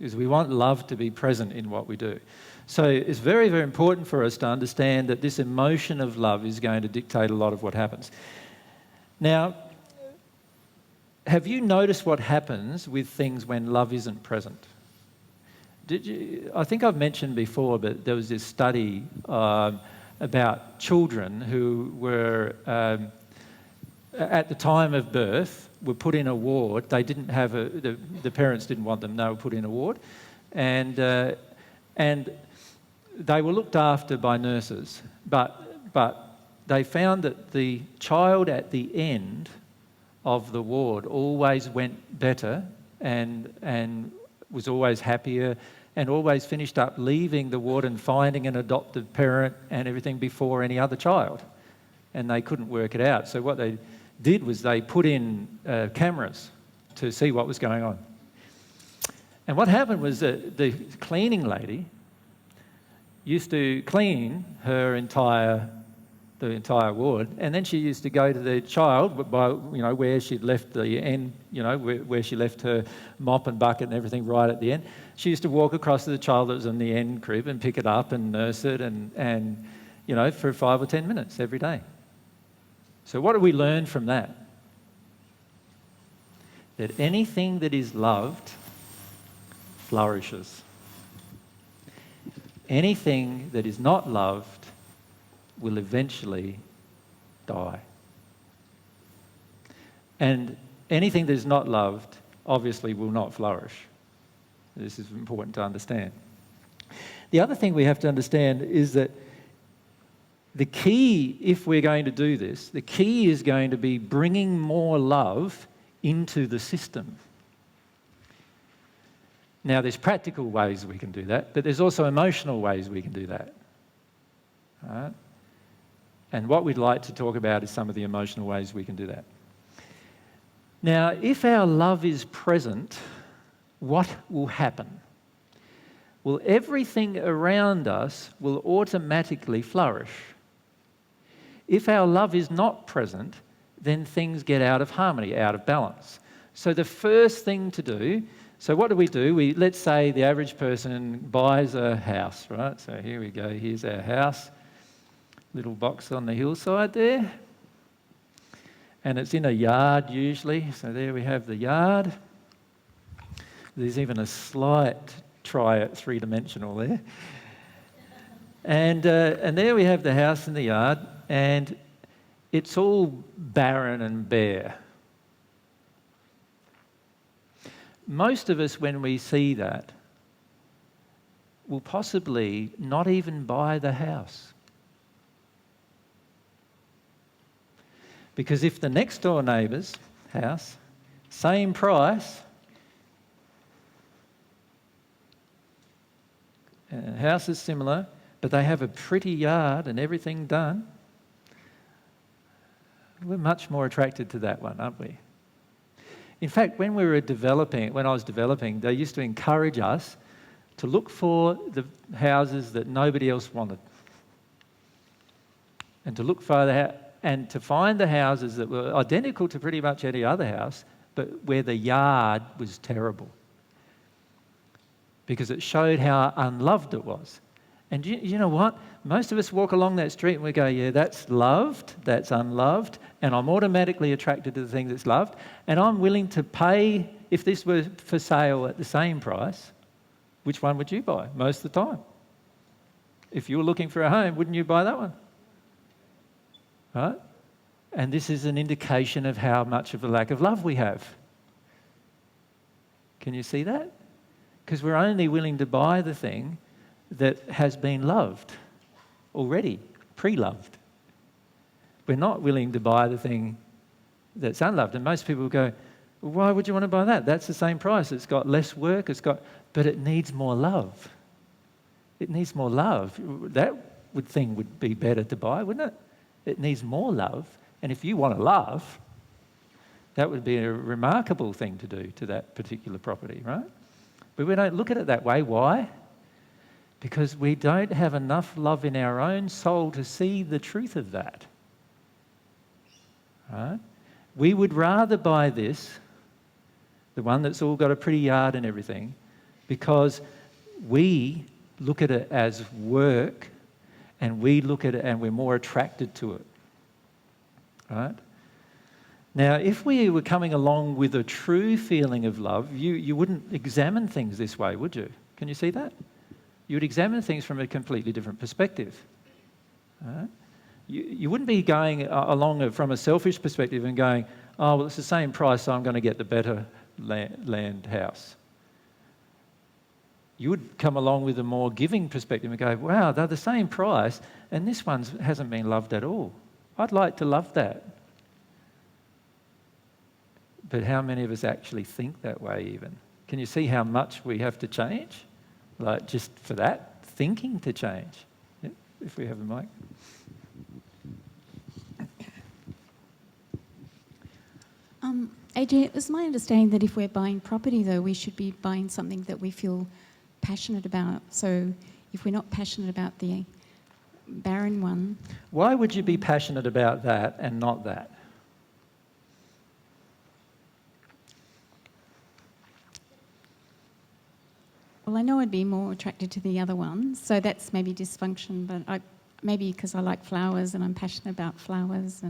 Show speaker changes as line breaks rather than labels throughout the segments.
because we want love to be present in what we do. So it's very, very important for us to understand that this emotion of love is going to dictate a lot of what happens. Now, have you noticed what happens with things when love isn't present? I think I've mentioned before, but there was this study about children who were, at the time of birth, were put in a ward. They didn't have the parents didn't want them. They were put in a ward, and they were looked after by nurses. But they found that the child at the end of the ward always went better and was always happier and always finished up leaving the ward and finding an adoptive parent and everything before any other child. And they couldn't work it out. So what they did was they put in cameras to see what was going on. And what happened was that the cleaning lady used to clean the entire ward, and then she used to go to the child by, where she'd left the end, where she left her mop and bucket and everything right at the end. She used to walk across to the child that was in the end crib and pick it up and nurse it and for 5 or 10 minutes every day. So what do we learn from that? That anything that is loved flourishes. Anything that is not loved will eventually die. And anything that is not loved obviously will not flourish. This is important to understand. The other thing we have to understand is that the key, if we're going to do this, the key is going to be bringing more love into the system. Now, there's practical ways we can do that, but there's also emotional ways we can do that. All right? And what we'd like to talk about is some of the emotional ways we can do that. Now, if our love is present, what will happen? Well, everything around us will automatically flourish. If our love is not present, then things get out of harmony, out of balance. So the first thing to do, so what do? Let's say the average person buys a house, right? So here we go, here's our house. Little box on the hillside there. And it's in a yard usually. So there we have the yard. There's even a slight try at three-dimensional there. And there we have the house in the yard, and it's all barren and bare. Most of us, when we see that, will possibly not even buy the house. Because if the next door neighbour's house, same price, house is similar, but they have a pretty yard and everything done, we're much more attracted to that one, aren't we? In fact, when I was developing, they used to encourage us to look for the houses that nobody else wanted. And to look for and to find the houses that were identical to pretty much any other house, but where the yard was terrible. Because it showed how unloved it was. And you know what? Most of us walk along that street and we go, yeah, that's loved, that's unloved, and I'm automatically attracted to the thing that's loved, and I'm willing to pay, if this were for sale at the same price, which one would you buy most of the time? If you were looking for a home, wouldn't you buy that one? Right? And this is an indication of how much of a lack of love we have. Can you see that? Because we're only willing to buy the thing that has been loved already, pre-loved. We're not willing to buy the thing that's unloved. And most people go, well, why would you want to buy that? That's the same price. It's got less work, but it needs more love. It needs more love. That thing would be better to buy, wouldn't it? It needs more love. And if you want to love, that would be a remarkable thing to do to that particular property, right? But we don't look at it that way. Why? Because we don't have enough love in our own soul to see the truth of that. Right? We would rather buy this, the one that's all got a pretty yard and everything, because we look at it as work, and we look at it and we're more attracted to it, right? Now, if we were coming along with a true feeling of love, you wouldn't examine things this way, would you? Can you see that? You would examine things from a completely different perspective. Right? You wouldn't be going along from a selfish perspective and going, oh, well, it's the same price, so I'm going to get the better land house. You would come along with a more giving perspective and go, wow, they're the same price, and this one hasn't been loved at all. I'd like to love that. But how many of us actually think that way even? Can you see how much we have to change? Like just for that, thinking to change. Yeah, if we have a mic.
AJ, it was my understanding that if we're buying property, though, we should be buying something that we feel passionate about. So if we're not passionate about the barren one...
Why would you be passionate about that and not that?
Well, I know I'd be more attracted to the other one, so that's maybe dysfunction, but maybe because I like flowers and I'm passionate about flowers.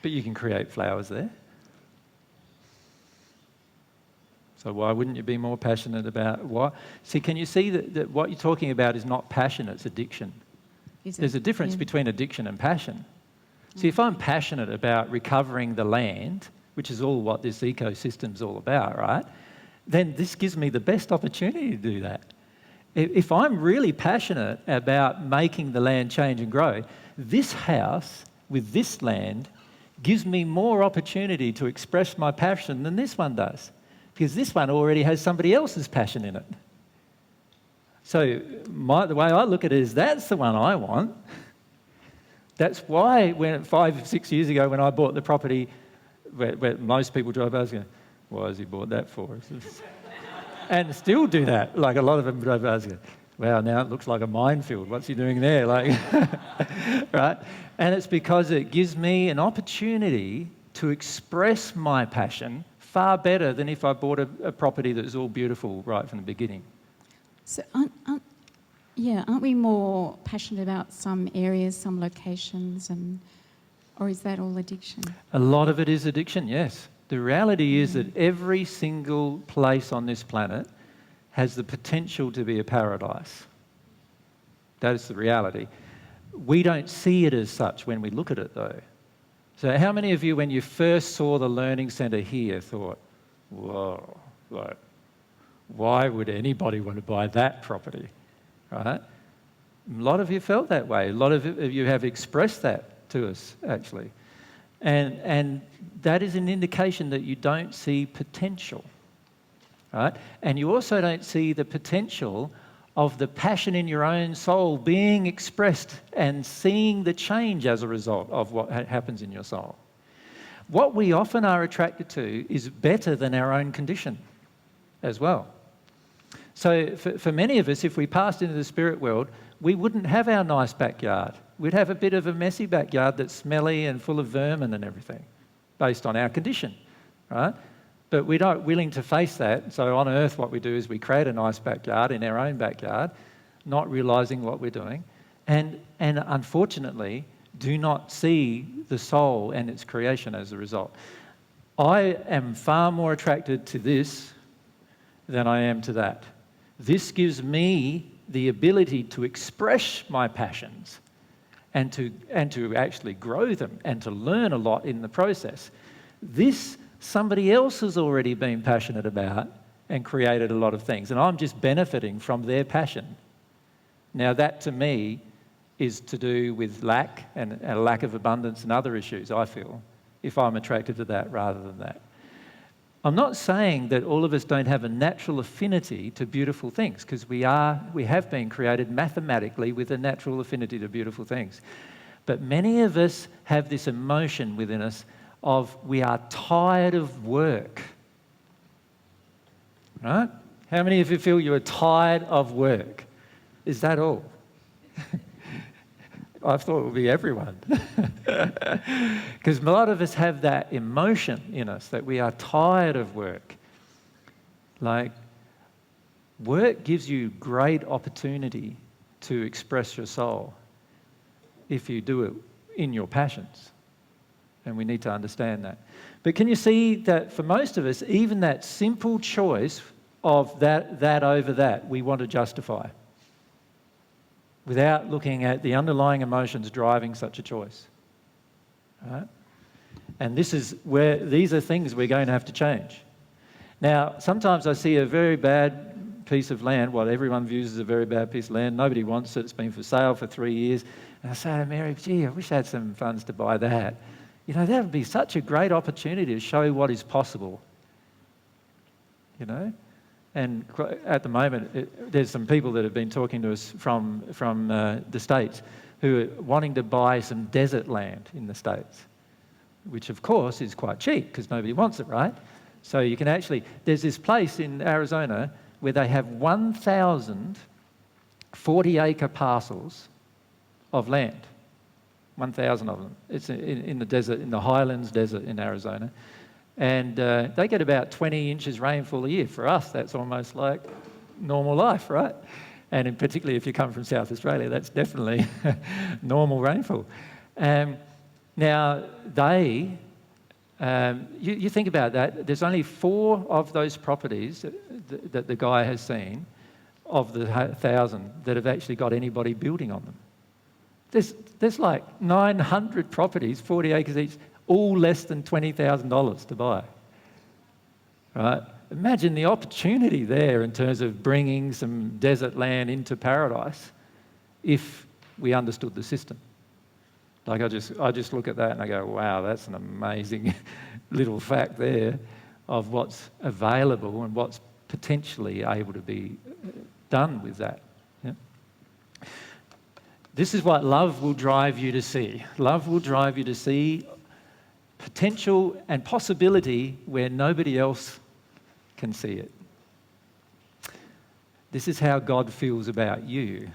But you can create flowers there. So why wouldn't you be more passionate about what? See, can you see that what you're talking about is not passion, it's addiction. There's a difference between addiction and passion. See, if I'm passionate about recovering the land, which is all what this ecosystem's all about, right? Then this gives me the best opportunity to do that. If I'm really passionate about making the land change and grow, this house with this land gives me more opportunity to express my passion than this one does, because this one already has somebody else's passion in it. So the way I look at it is that's the one I want. That's why 5-6 years ago when I bought the property where most people drive, I was going, why has he bought that for? And still do that. Like a lot of them drive by and go, wow, now it looks like a minefield. What's he doing there? Like, right? And it's because it gives me an opportunity to express my passion far better than if I bought a property that was all beautiful right from the beginning.
So aren't we more passionate about some areas, some locations, or is that all addiction?
A lot of it is addiction, yes. The reality is that every single place on this planet has the potential to be a paradise. That is the reality. We don't see it as such when we look at it, though. So how many of you, when you first saw the learning centre here, thought, whoa, like, why would anybody want to buy that property, right? A lot of you felt that way. A lot of you have expressed that to us, actually. And that is an indication that you don't see potential, right? And you also don't see the potential of the passion in your own soul being expressed and seeing the change as a result of what happens in your soul. What we often are attracted to is better than our own condition as well. So for many of us, if we passed into the spirit world, we wouldn't have our nice backyard. We'd have a bit of a messy backyard that's smelly and full of vermin and everything, based on our condition, right? But we're not willing to face that. So on earth, what we do is we create a nice backyard in our own backyard, not realising what we're doing, and unfortunately do not see the soul and its creation as a result. I am far more attracted to this than I am to that. This gives me the ability to express my passions and to actually grow them and to learn a lot in the process. This somebody else has already been passionate about and created a lot of things, and I'm just benefiting from their passion. Now that to me is to do with lack and a lack of abundance and other issues, I feel, if I'm attracted to that rather than that. I'm not saying that all of us don't have a natural affinity to beautiful things, because we have been created mathematically with a natural affinity to beautiful things. But many of us have this emotion within us of we are tired of work. Right? How many of you feel you are tired of work? Is that all? I thought it would be everyone. Because a lot of us have that emotion in us that we are tired of work. Like, Work gives you great opportunity to express your soul if you do it in your passions. And we need to understand that. But can you see that for most of us, even that simple choice of that over that, we want to justify without looking at the underlying emotions driving such a choice. Right? And these are things we're going to have to change. Now, sometimes I see a very bad piece of land, what everyone views as a very bad piece of land. Nobody wants it. It's been for sale for 3 years. And I say to Mary, gee, I wish I had some funds to buy that. You know, that would be such a great opportunity to show what is possible. You know? And at the moment, there's some people that have been talking to us from the States who are wanting to buy some desert land in the States, which of course is quite cheap because nobody wants it, right? So you can actually, there's this place in Arizona where they have 1,000 40-acre parcels of land. 1,000 of them. It's in the desert, in the Highlands Desert in Arizona. And they get about 20 inches rainfall a year. For us, that's almost like normal life, right? And particularly if you come from South Australia, that's definitely normal rainfall. Now, you think about that, there's only 4 of those properties that the guy has seen of the 1,000 that have actually got anybody building on them. There's like 900 properties, 40 acres each, all less than $20,000 to buy. Right? Imagine the opportunity there in terms of bringing some desert land into paradise if we understood the system. Like I just look at that and I go, wow, that's an amazing little fact there of what's available and what's potentially able to be done with that. Yeah? This is what love will drive you to see. Love will drive you to see potential and possibility where nobody else can see it. This is how God feels about you.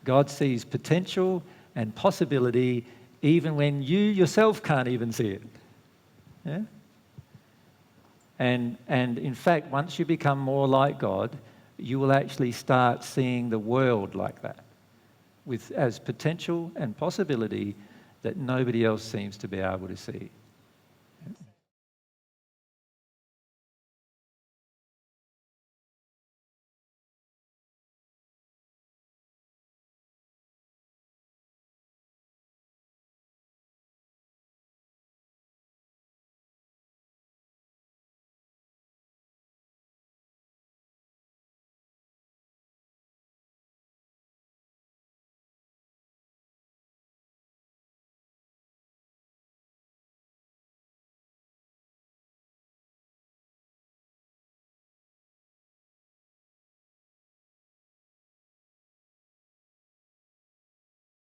God sees potential and possibility even when you yourself can't even see it. Yeah? And in fact, once you become more like God, you will actually start seeing the world like that, as potential and possibility that nobody else seems to be able to see.